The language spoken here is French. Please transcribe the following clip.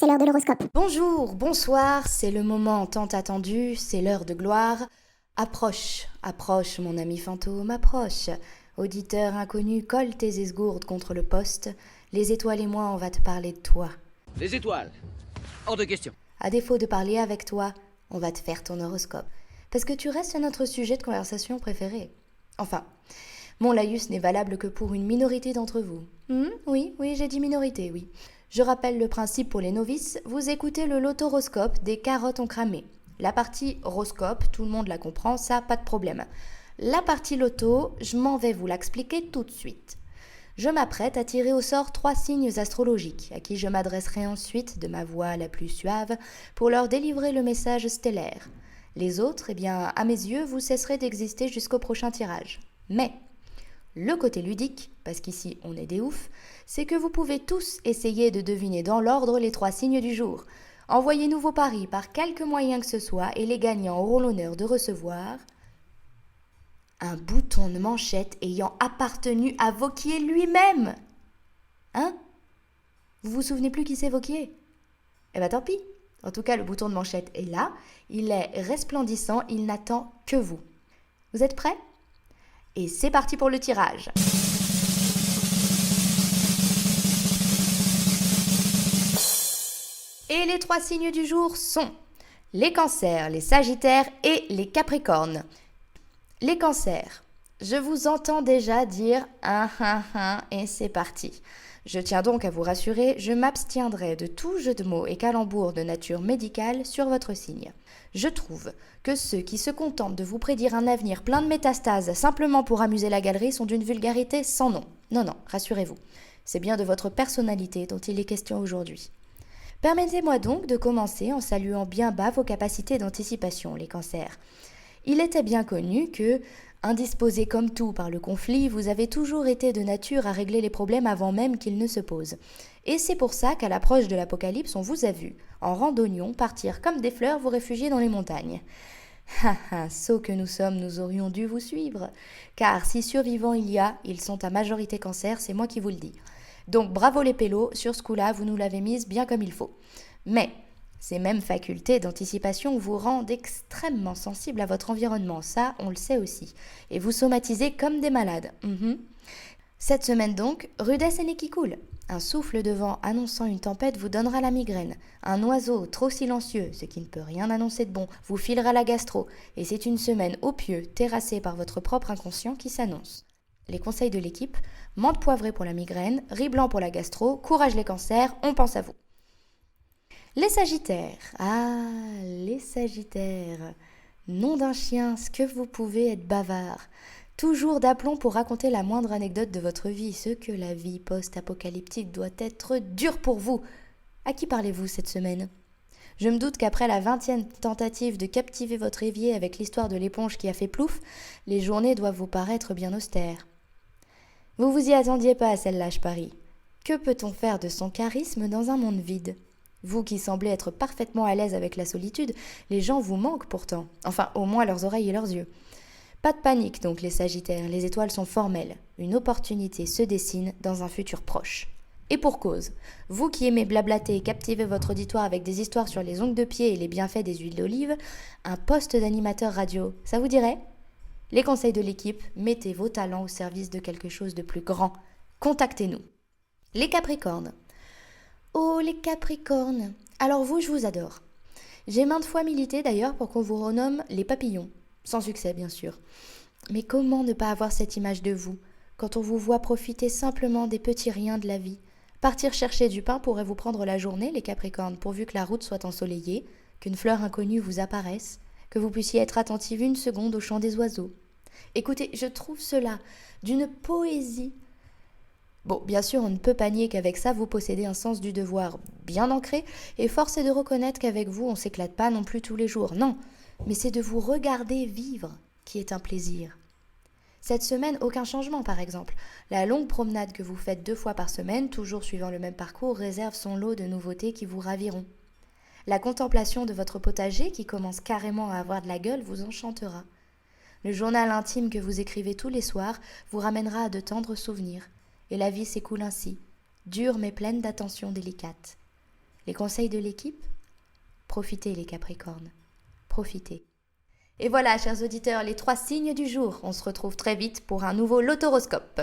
c'est l'heure de l'horoscope. Bonjour, bonsoir, c'est le moment tant attendu, c'est l'heure de gloire. Approche, approche mon ami fantôme, approche. Auditeur inconnu, colle tes esgourdes contre le poste. Les étoiles et moi, on va te parler de toi. Les étoiles. Hors de question. À défaut de parler avec toi, on va te faire ton horoscope. Parce que tu restes notre sujet de conversation préféré. Enfin, mon laïus n'est valable que pour une minorité d'entre vous. Oui, j'ai dit minorité, oui. Je rappelle le principe pour les novices, vous écoutez le lotoroscope des carottes ont cramé. La partie horoscope, tout le monde la comprend, ça, pas de problème. La partie loto, je m'en vais vous l'expliquer tout de suite. Je m'apprête à tirer au sort 3 signes astrologiques, à qui je m'adresserai ensuite de ma voix la plus suave pour leur délivrer le message stellaire. Les autres, à mes yeux, vous cesserez d'exister jusqu'au prochain tirage. Mais le côté ludique, parce qu'ici on est des oufs, c'est que vous pouvez tous essayer de deviner dans l'ordre les 3 signes du jour. Envoyez-nous vos paris par quelque moyen que ce soit et les gagnants auront l'honneur de recevoir un bouton de manchette ayant appartenu à Vauquier lui-même. Hein? Vous vous souvenez plus qui c'est Vauquier? Eh ben tant pis. En tout cas, le bouton de manchette est là, il est resplendissant, il n'attend que vous. Vous êtes prêts? Et c'est parti pour le tirage. Et les 3 signes du jour sont les cancers, les sagittaires et les capricornes. Les cancers, je vous entends déjà dire « et c'est parti ». Je tiens donc à vous rassurer, je m'abstiendrai de tout jeu de mots et calembours de nature médicale sur votre signe. Je trouve que ceux qui se contentent de vous prédire un avenir plein de métastases simplement pour amuser la galerie sont d'une vulgarité sans nom. Non, rassurez-vous, c'est bien de votre personnalité dont il est question aujourd'hui. Permettez-moi donc de commencer en saluant bien bas vos capacités d'anticipation, les cancers. Il était bien connu que, indisposés comme tout par le conflit, vous avez toujours été de nature à régler les problèmes avant même qu'ils ne se posent. Et c'est pour ça qu'à l'approche de l'apocalypse, on vous a vu, en randonnion, partir comme des fleurs vous réfugier dans les montagnes. Sots que nous sommes, nous aurions dû vous suivre. Car si survivants il y a, ils sont à majorité cancer, c'est moi qui vous le dis. Donc bravo les pélos, sur ce coup-là, vous nous l'avez mise bien comme il faut. Mais ces mêmes facultés d'anticipation vous rendent extrêmement sensibles à votre environnement, ça on le sait aussi, et vous somatisez comme des malades. Cette semaine donc, rudesse et nez qui coule. Un souffle de vent annonçant une tempête vous donnera la migraine. Un oiseau trop silencieux, ce qui ne peut rien annoncer de bon, vous filera la gastro, et c'est une semaine au pieu, terrassée par votre propre inconscient qui s'annonce. Les conseils de l'équipe, menthe poivrée pour la migraine, riz blanc pour la gastro, courage les cancers, on pense à vous. Les sagittaires, les sagittaires, nom d'un chien, ce que vous pouvez être bavard. Toujours d'aplomb pour raconter la moindre anecdote de votre vie, ce que la vie post-apocalyptique doit être dure pour vous. À qui parlez-vous cette semaine? Je me doute qu'après la 20e tentative de captiver votre évier avec l'histoire de l'éponge qui a fait plouf, les journées doivent vous paraître bien austères. Vous vous y attendiez pas à celle-là, je parie. Que peut-on faire de son charisme dans un monde vide? Vous qui semblez être parfaitement à l'aise avec la solitude, les gens vous manquent pourtant. Enfin, au moins leurs oreilles et leurs yeux. Pas de panique donc les sagittaires, les étoiles sont formelles. Une opportunité se dessine dans un futur proche. Et pour cause, vous qui aimez blablater et captiver votre auditoire avec des histoires sur les ongles de pied et les bienfaits des huiles d'olive, un poste d'animateur radio, ça vous dirait? Les conseils de l'équipe, mettez vos talents au service de quelque chose de plus grand. Contactez-nous. Les Capricornes. Oh, les Capricornes. Alors vous, je vous adore. J'ai maintes fois milité d'ailleurs pour qu'on vous renomme les papillons. Sans succès, bien sûr. Mais comment ne pas avoir cette image de vous, quand on vous voit profiter simplement des petits riens de la vie? Partir chercher du pain pourrait vous prendre la journée, les Capricornes, pourvu que la route soit ensoleillée, qu'une fleur inconnue vous apparaisse, que vous puissiez être attentive 1 seconde au chant des oiseaux. Écoutez, je trouve cela d'une poésie. Bon, bien sûr, on ne peut pas nier qu'avec ça, vous possédez un sens du devoir bien ancré, et force est de reconnaître qu'avec vous, on s'éclate pas non plus tous les jours. Non, mais c'est de vous regarder vivre qui est un plaisir. Cette semaine, aucun changement par exemple. La longue promenade que vous faites 2 fois par semaine, toujours suivant le même parcours, réserve son lot de nouveautés qui vous raviront. La contemplation de votre potager, qui commence carrément à avoir de la gueule, vous enchantera. Le journal intime que vous écrivez tous les soirs vous ramènera à de tendres souvenirs. Et la vie s'écoule ainsi, dure mais pleine d'attentions délicates. Les conseils de l'équipe? Profitez les Capricornes, profitez. Et voilà, chers auditeurs, les 3 signes du jour. On se retrouve très vite pour un nouveau Lotoroscope.